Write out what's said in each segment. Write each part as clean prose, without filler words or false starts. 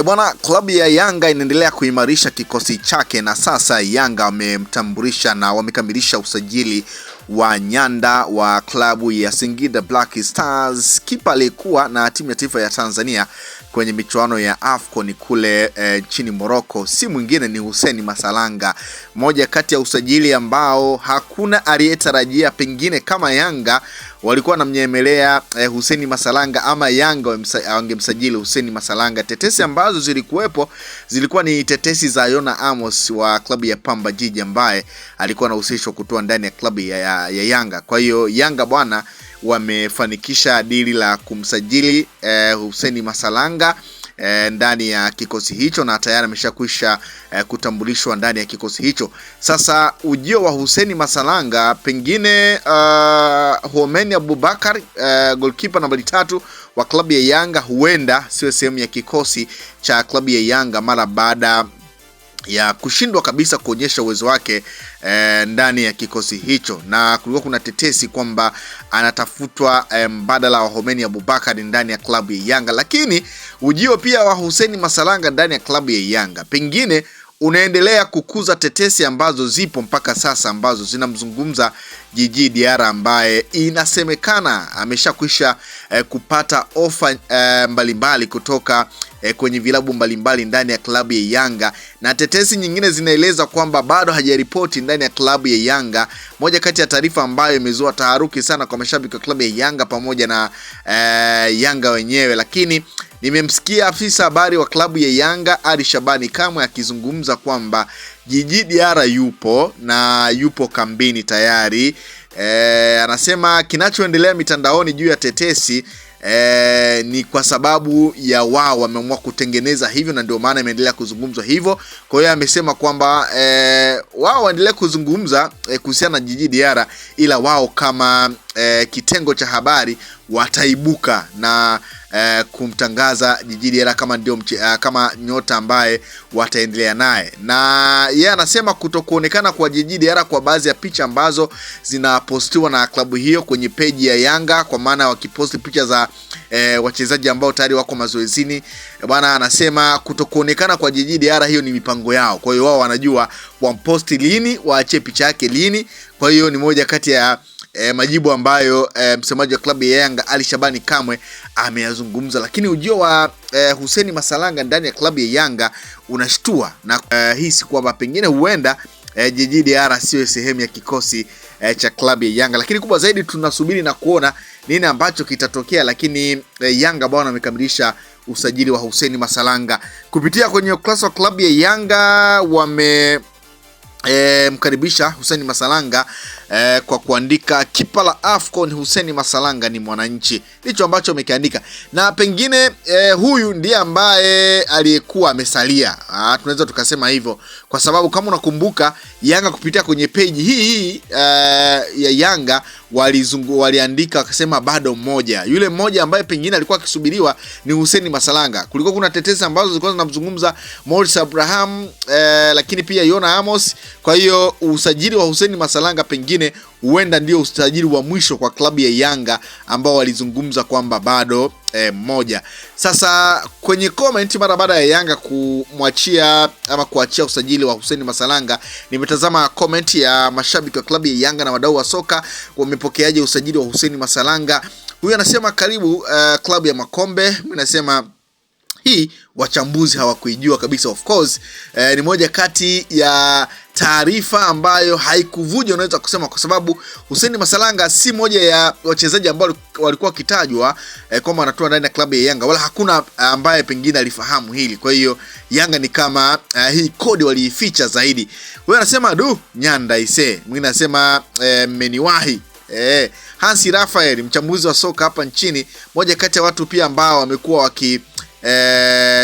Bwana, klabu ya Yanga inaendelea kuimarisha kikosi chake na sasa Yanga wamemtambulisha na wamekamilisha usajili wa nyanda wa klabu ya Singida Black Stars, kipa aliyekuwa na timu ya taifa ya Tanzania kwenye michuano ya AFCON kule nchini Morocco. Si mwingine ni Hussein Masalanga, moja kati ya usajili ambao hakuna aliyetarajia pengine kama Yanga walikuwa wanamnyemelea Hussein Masalanga ama Yanga wangemsajili Hussein Masalanga. Tetesi ambazo zilikuwepo zilikuwa ni tetesi za Yona Amos wa klabu ya Pamba Jiji ambaye alikuwa anahusishwa kutoa ndani ya klabu ya Yanga. Kwa hiyo Yanga bwana wamefanikisha dili la kumsajili Hussein Masalanga ndani ya kikosi hicho na tayari ameshakwisha kutambulishwa ndani ya kikosi hicho. Sasa ujio wa Hussein Masalanga, pengine Homeni Abubakar goalkeeper nambari 3 wa klabu ya Yanga huenda siwe sehemu ya kikosi cha klabu ya Yanga mara baada ya kushindwa kabisa kuonyesha uwezo wake ndani ya kikosi hicho, na kulikuwa kuna tetesi kwamba anatafutwa mbadala wa Homeni Abubakar ndani ya klabu ya Yanga. Lakini ujio pia wa Hussein Masalanga ndani ya klabu ya Yanga pengine unaendelea kukuza tetesi ambazo zipo mpaka sasa ambazo zinamzungumza Djigui Diarra ambaye inasemekana ameshakwisha kupata ofa mbalimbali kutoka kwenye vilabu mbalimbali ndani ya klabu ya Yanga, na tetesi nyingine zinaeleza kwamba bado hajaripoti ndani ya klabu ya Yanga. Moja kati ya taarifa ambayo imezua taharuki sana kwa mashabiki wa klabu ya Yanga pamoja na Yanga wenyewe, lakini nimemsikia afisa habari wa klabu ya Yanga Ali Shabani Kamwe akizungumza kwamba Djigui Diarra yupo na yupo kambini tayari. Anasema kinachoendelea mitandaoni juu ya tetesi ni kwa sababu ya wao wameamua kutengeneza hivyo na ndio maana imeendelea kuzungumzwa hivyo. Kwa hiyo amesema kwamba wao waendelee kuzungumza kuhusiana na Djigui Diarra, ila wao kama kitengo cha habari wataibuka na kumtangaza Djigui Diarra kama ndio kama nyota ambaye wataendelea naye. Na yeye anasema kutokuonekana kwa Djigui Diarra kwa baadhi ya picha ambazo zinapostiwa na klabu hiyo kwenye peji ya Yanga, kwa maana wakiposti picha za wachezaji ambao tayari wako mazoezini bwana, anasema kutokuonekana kwa Djigui Diarra hiyo ni mipango yao. Kwa hiyo wao wanajua wamposti lini, waachie picha yake lini. Kwa hiyo ni moja kati ya majibu ambayo msemaji wa klabu ya Yanga Ali Shabani Kamwe ameyazungumza. Lakini ujio wa Hussein Masalanga ndani ya klabu ya Yanga unashtua na hisi kwamba pengine huenda Djigui Diarra sio sehemu ya kikosi cha klabu ya Yanga. Lakini kubwa zaidi tunasubiri na kuona nini ambacho kitatokea. Lakini Yanga bwana wamekamilisha usajili wa Hussein Masalanga kupitia kwenye ukurasa wa klabu ya Yanga. Wame mkaribisha Hussein Masalanga kwa kuandika kipa la AFCON Hussein Masalanga ni mwananchi, ndicho ambacho amekiandika. Na pengine huyu ndiye ambaye aliyekuwa amesalia, tunaweza tukasema hivyo, kwa sababu kama unakumbuka Yanga kupitia kwenye page hii ya Yanga waliandika wakasema bado mmoja. Yule mmoja ambaye pengine alikuwa akisubiriwa ni Hussein Masalanga. Kulikuwa kuna tetesi ambazo zilikuwa zinamzungumza Morris Abraham lakini pia Yona Amos. Kwa hiyo usajili wa Hussein Masalanga pengine huenda ndio usajili wa mwisho kwa klabu ya Yanga ambao walizungumza kwamba bado mmoja. Sasa kwenye comment mara baada ya Yanga kumwachia ama kuachia usajili wa Hussein Masalanga, nimetazama comment ya mashabiki wa klabu ya Yanga na wadau wa soka wamepokeaje usajili wa Hussein Masalanga. Huyu anasema karibu klabu ya Makombe. Mimi nasema hii wachambuzi hawakuijua kabisa. Of course ni moja kati ya taarifa ambayo haikuvuja, unaweza kusema, kwa sababu Hussein Masalanga si moja ya wachezaji ambao walikuwa kitajwa kwamba anatoa ndani ya klabu ya Yanga, wala hakuna ambaye pengine alifahamu hili. Kwa hiyo Yanga ni kama hii kodi waliificha zaidi. Wewe anasema nyanda ise. Mwingine anasema mmeniwahi. Hansi Raphael, mchambuzi wa soka hapa nchini, moja kati ya watu pia ambao wamekuwa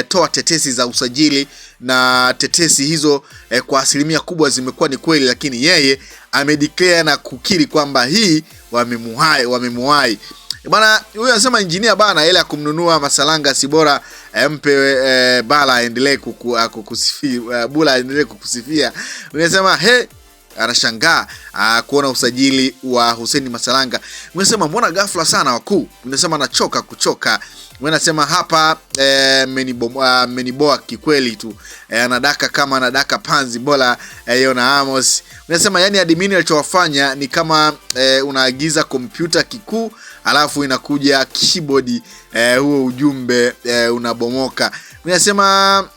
toa tetesi za usajili, na tetesi hizo kwa asilimia kubwa zimekuwa ni kweli, lakini yeye amedeclare na kukiri kwamba hii wamemuhai. Bana, huyu anasema engineer bana, ile ya kumnunua Masalanga si bora mpe Bala aendelee kukusifia, Bula aendelee kukusifia. Unasema anashangaa kuona usajili wa Hussein Masalanga. Mnasema mbona ghafla sana wakuu? Mnasema anachoka kuchoka. Mnasema hapa meniboa kikweli tu. Anadaka kama anadaka panzi bola Yona Amos. Mnasema yani admin alichowafanya ni kama unaagiza kompyuta kikuu alafu inakuja keyboard huo ujumbe unabomoka. Mnasema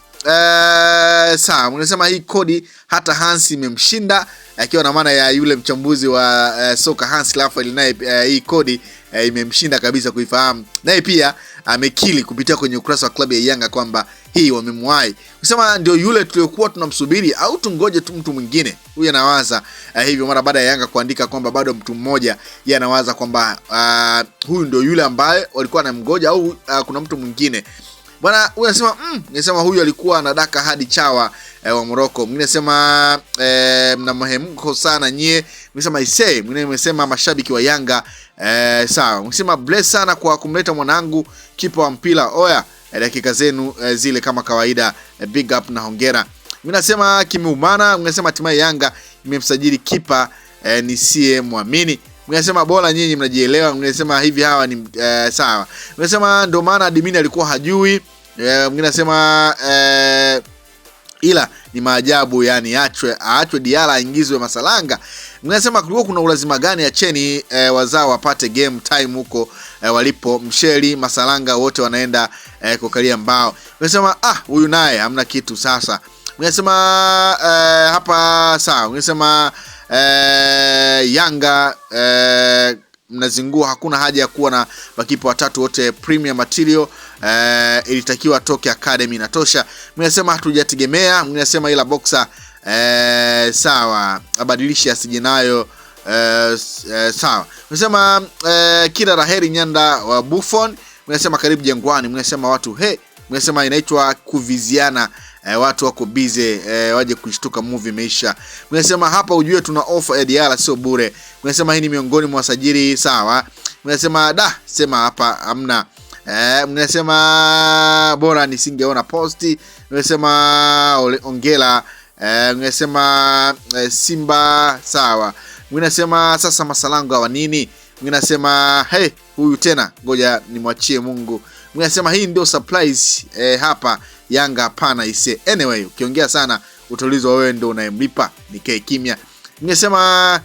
sawa, mnasema hii kodi hata Hans imemshinda, akiwa na maana ya yule mchambuzi wa soka Hans Raphael, naye hii kodi imemshinda kabisa kuifahamu. Naye pia amekili kupitia kwenye ukurasa wa klabu ya Yanga kwamba hii wamemwahi. Kusema ndio yule tuliokuwa tunamsubiri au tungoje tu mtu mwingine. Huyu anawaza hivyo mara baada ya Yanga kuandika kwamba bado mtu mmoja, yeye anawaza kwamba huyu ndio yule ambaye walikuwa wanamgoja au kuna mtu mwingine. Bwana huyu anasema ninasema huyu alikuwa anadaka hadi chawa wa Morocco. Mwingine anasema mnamhemko sana nyie. Mwingine anasema mwingine anasema mashabiki wa Yanga sawa. Mwingine bless sana kwa kumleta mwanangu kipa wa mpira. Oya, dakika zenu zile kama kawaida, big up na hongera. Mwingine anasema kimeumana. Mwingine anasema hatimaye Yanga imemsajili kipa nisiye muamini. Mnasema bora nyinyi mnajielewa. Mnasema hivi hawa ni sawa. Mnasema ndio maana admin alikuwa hajui. Mnasema ila ni maajabu, yani aachwe Diala aingizwe Masalanga. Mnasema kulikuwa kuna ulazima gani acheni wazao wapate game time huko walipo Msheli Masalanga wote wanaenda kukalia mbao. Mnasema huyu naye hamna kitu sasa. Mnasema hapa sawa. Mnasema Yanga mnazingua, hakuna haja ya kuwa na makipa watatu wote premium material, ilitakiwa toke academy inatosha. Mnasema hatujategemea. Mnasema ila boxer sawa abadilishe asije nayo sawa. Mnasema kila raheri Nyanda wa Buffon. Mnasema karibu Jangwani. Mnasema watu mnasema inaitwa kuviziana. Watu wako busy waje kushtuka movie imeisha. Mnasema hapa ujue tuna offer ya Diala sio bure. Mnasema hii ni miongoni mwa wasajili sawa. Mnasema sema hapa hamna. Mnasema bora nisingeona posti. Mnasema ongela. Mnasema Simba sawa. Mnasema sasa Masalanga wa nini? Mnasema huyu tena ngoja nimwachie Mungu. Mnasema hii ndio surprise hapa Yanga hapana ise. Anyway, ukiongea sana utaulizwa wewe ndio unayemlipa, nikae kimya. Mnasema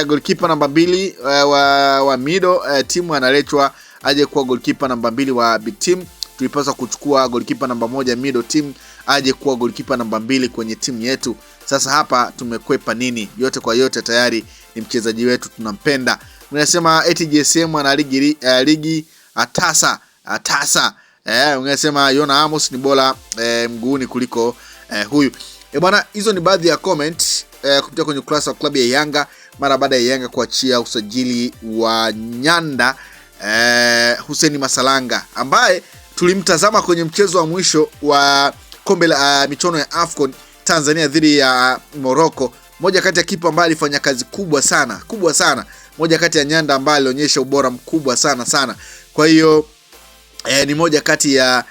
goalkeeper namba 2 wa Mido timu analetwa aje kuwa goalkeeper namba 2 wa Big Team. Tulipaswa kuchukua goalkeeper namba 1 Mido team aje kuwa goalkeeper namba 2 kwenye timu yetu. Sasa hapa tumekwepa nini? Yote kwa yote tayari ni mchezaji wetu tunampenda. Mnasema GSM ana ligi atasa. Ungesema Yona Amos ni bora mguuni kuliko huyu. Bwana, hizo ni baadhi ya comment kupitia kwenye ukurasa wa klabu ya Yanga mara baada ya Yanga kuachia usajili wa Nyanda Hussein Masalanga ambaye tulimtazama kwenye mchezo wa mwisho wa kombe la michuano ya AFCON Tanzania dhidi ya Morocco. Moja kati ya kipa ambaye alifanya kazi kubwa sana. Moja kati ya Nyanda ambaye alionyesha ubora mkubwa sana. Kwa hiyo ni moja kati ya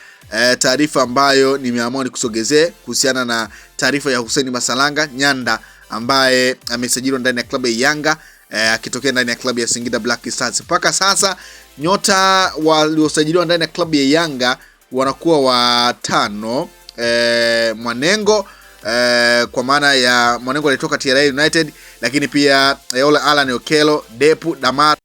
taarifa ambayo nimeamua nikusogezee kuhusiana na taarifa ya Hussein Masalanga Nyanda ambaye amesajiliwa ndani ya klabu ya Yanga akitokea ndani ya klabu ya Singida Black Stars. Mpaka sasa nyota waliosajiliwa ndani ya klabu ya Yanga wanakuwa 5. Mwanengo kwa maana ya Mwanengo alitoka TRA United, lakini pia Alan Okello, Depu Damar